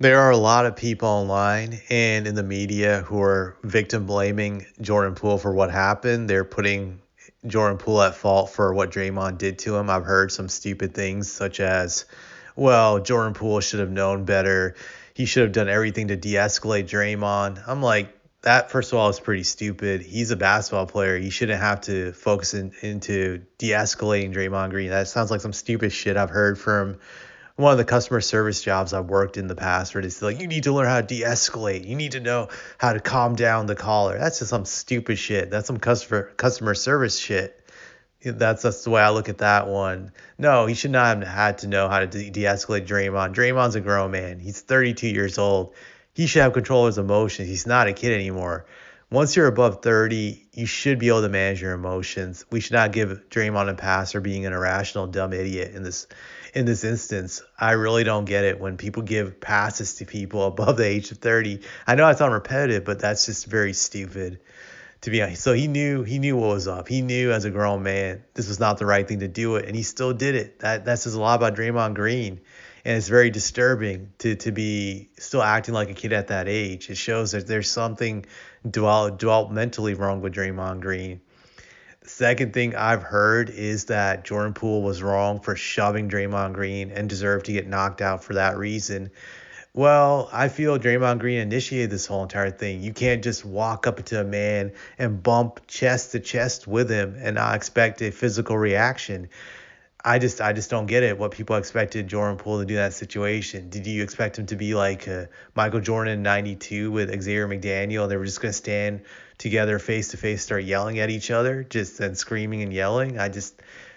There are a lot of people online and in the media who are victim blaming Jordan Poole for what happened. They're putting Jordan Poole at fault for what Draymond did to him. I've heard some stupid things such as, well, Jordan Poole should have known better. He should have done everything to de-escalate Draymond. I'm like, that first of all is pretty stupid. He's a basketball player. He shouldn't have to focus into de-escalating Draymond Green. That sounds like some stupid shit I've heard from one of the customer service jobs I've worked in the past where it's like, you need to learn how to de-escalate. You need to know how to calm down the caller. That's just some stupid shit. That's some customer service shit. That's the way I look at that one. No, he should not have had to know how to de-escalate Draymond. Draymond's a grown man. He's 32 years old. He should have control of his emotions. He's not a kid anymore. Once you're above 30, you should be able to manage your emotions. We should not give Draymond a pass for being an irrational, dumb idiot in this instance. I really don't get it when people give passes to people above the age of 30. I know I sound repetitive, but that's just very stupid to be honest. So he knew what was up. He knew as a grown man this was not the right thing to do it, and he still did it. That says a lot about Draymond Green, and it's very disturbing to be still acting like a kid at that age. It shows that there's something developmentally wrong with Draymond Green. The second thing I've heard is that Jordan Poole was wrong for shoving Draymond Green and deserved to get knocked out for that reason. Well, I feel Draymond Green initiated this whole entire thing. You can't just walk up to a man and bump chest to chest with him and not expect a physical reaction. I just don't get it. What people expected Jordan Poole to do in that situation. Did you expect him to be like Michael Jordan in '92 with Xavier McDaniel? They were just gonna stand together face to face, start yelling at each other, just and screaming and yelling.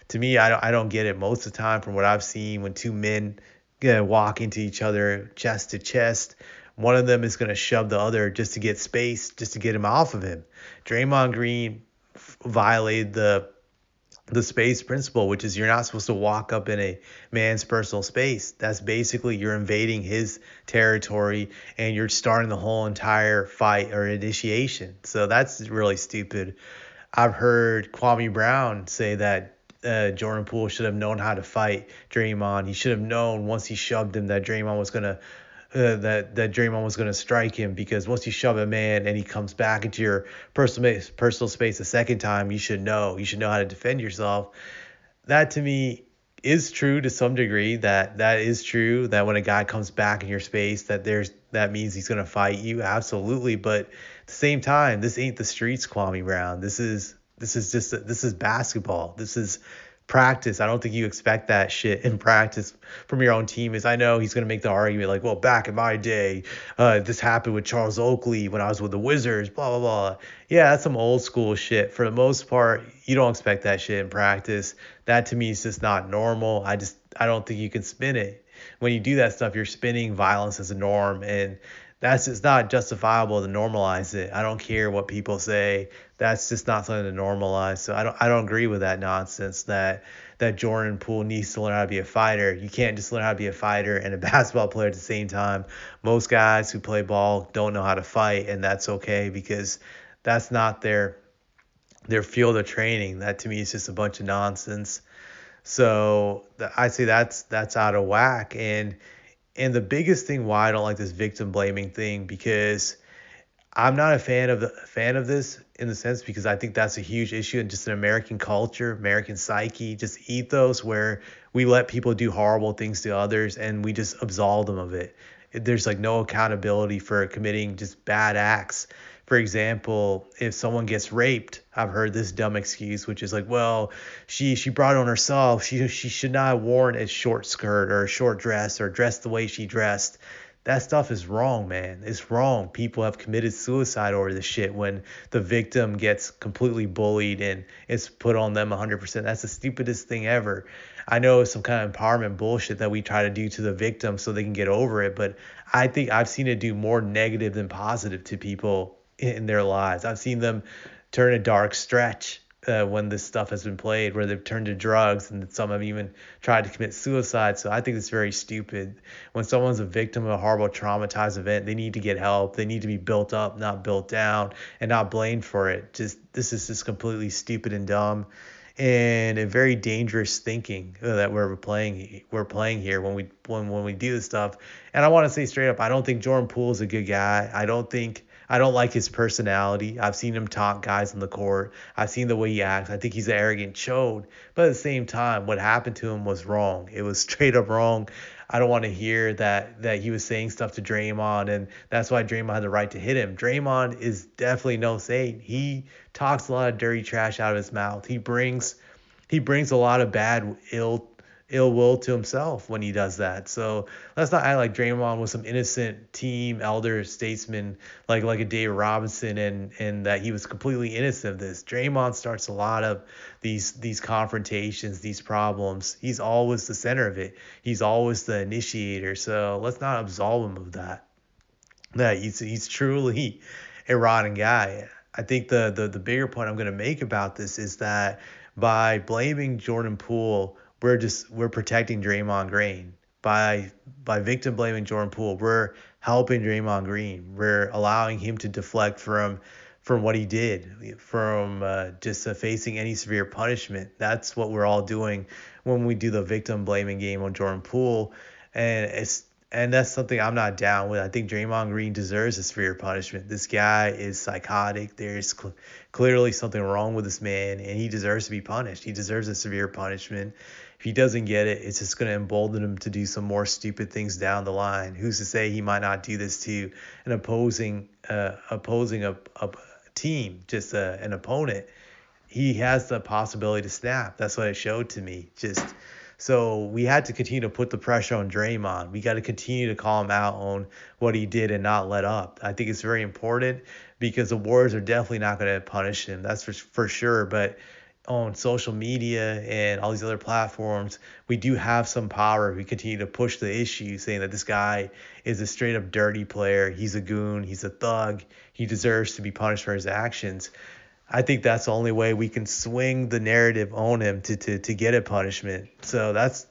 To me, I don't get it. Most of the time, from what I've seen, when two men gonna walk into each other chest to chest, one of them is gonna shove the other just to get space, just to get him off of him. Draymond Green violated the space principle, which is you're not supposed to walk up in a man's personal space. That's basically you're invading his territory and you're starting the whole entire fight or initiation. So that's really stupid. I've heard Kwame Brown say that Jordan Poole should have known how to fight Draymond. He should have known once he shoved him that Draymond was gonna strike him, because once you shove a man and he comes back into your personal space a second time, you should know. You should know how to defend yourself. That to me is true to some degree. That is true that when a guy comes back in your space, that means he's gonna fight you. Absolutely, but at the same time, this ain't the streets, Kwame Brown. This is basketball. This is practice. I don't think you expect that shit in practice from your own teammates. I know he's going to make the argument like, well, back in my day, this happened with Charles Oakley when I was with the Wizards, blah, blah, blah. Yeah, that's some old school shit. For the most part, you don't expect that shit in practice. That to me is just not normal. I don't think you can spin it. When you do that stuff, you're spinning violence as a norm, and that's just not justifiable to normalize it. I don't care what people say. That's just not something to normalize. So I don't agree with that nonsense that Jordan Poole needs to learn how to be a fighter. You can't just learn how to be a fighter and a basketball player at the same time. Most guys who play ball don't know how to fight, and that's okay because that's not their field of training. That to me is just a bunch of nonsense. So I say that's out of whack. And the biggest thing why I don't like this victim blaming thing, because I'm not a fan of this in the sense because I think that's a huge issue in just an American culture, American psyche, just ethos, where we let people do horrible things to others and we just absolve them of it. There's like no accountability for committing just bad acts. For example, if someone gets raped, I've heard this dumb excuse, which is like, well, she brought it on herself. She should not have worn a short skirt or a short dress or dressed the way she dressed. That stuff is wrong, man. It's wrong. People have committed suicide over this shit when the victim gets completely bullied and it's put on them 100%. That's the stupidest thing ever. I know it's some kind of empowerment bullshit that we try to do to the victim so they can get over it, but I think I've seen it do more negative than positive to people in their lives. I've seen them turn a dark stretch when this stuff has been played, where they've turned to drugs and some have even tried to commit suicide. So I think it's very stupid. When someone's a victim of a horrible traumatized event, they need to get help. They need to be built up, not built down, and not blamed for it. This is just completely stupid and dumb. and a very dangerous thinking that we're playing here when we do this stuff. And I want to say straight up, I don't think Jordan Poole is a good guy. I don't like his personality. I've seen him talk guys on the court. I've seen the way he acts. I think he's an arrogant chode. But at the same time, what happened to him was wrong. It was straight up wrong. I don't want to hear that he was saying stuff to Draymond, and that's why Draymond had the right to hit him. Draymond is definitely no saint. He talks a lot of dirty trash out of his mouth. He brings a lot of bad ill will to himself when he does that. So let's not act like Draymond was some innocent team elder statesman like a Dave Robinson, and that he was completely innocent of this. Draymond starts a lot of these confrontations, these problems. He's always the center of it. He's always the initiator. So let's not absolve him of that. That he's truly a rotten guy. I think the bigger point I'm going to make about this is that by blaming Jordan Poole, we're protecting Draymond Green. By victim blaming Jordan Poole, we're helping Draymond Green. We're allowing him to deflect from what he did, from just facing any severe punishment. That's what we're all doing when we do the victim blaming game on Jordan Poole, and that's something I'm not down with. I think Draymond Green deserves a severe punishment. This guy is psychotic. There's clearly something wrong with this man, and he deserves to be punished. He deserves a severe punishment. If he doesn't get it, it's just going to embolden him to do some more stupid things down the line. Who's to say he might not do this to an opposing a team, just an opponent? He has the possibility to snap. That's what it showed to me. Just so we had to continue to put the pressure on Draymond. We got to continue to call him out on what he did and not let up. I think it's very important because the Warriors are definitely not going to punish him. That's for sure. But on social media and all these other platforms, we do have some power. We continue to push the issue, saying that this guy is a straight up dirty player. He's a goon. He's a thug. He deserves to be punished for his actions. I think that's the only way we can swing the narrative on him to get a punishment. So that's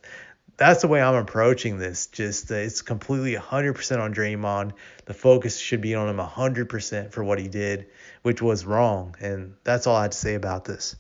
the way I'm approaching this. Just it's completely 100% on Draymond. The focus should be on him 100% for what he did, which was wrong. And that's all I had to say about this.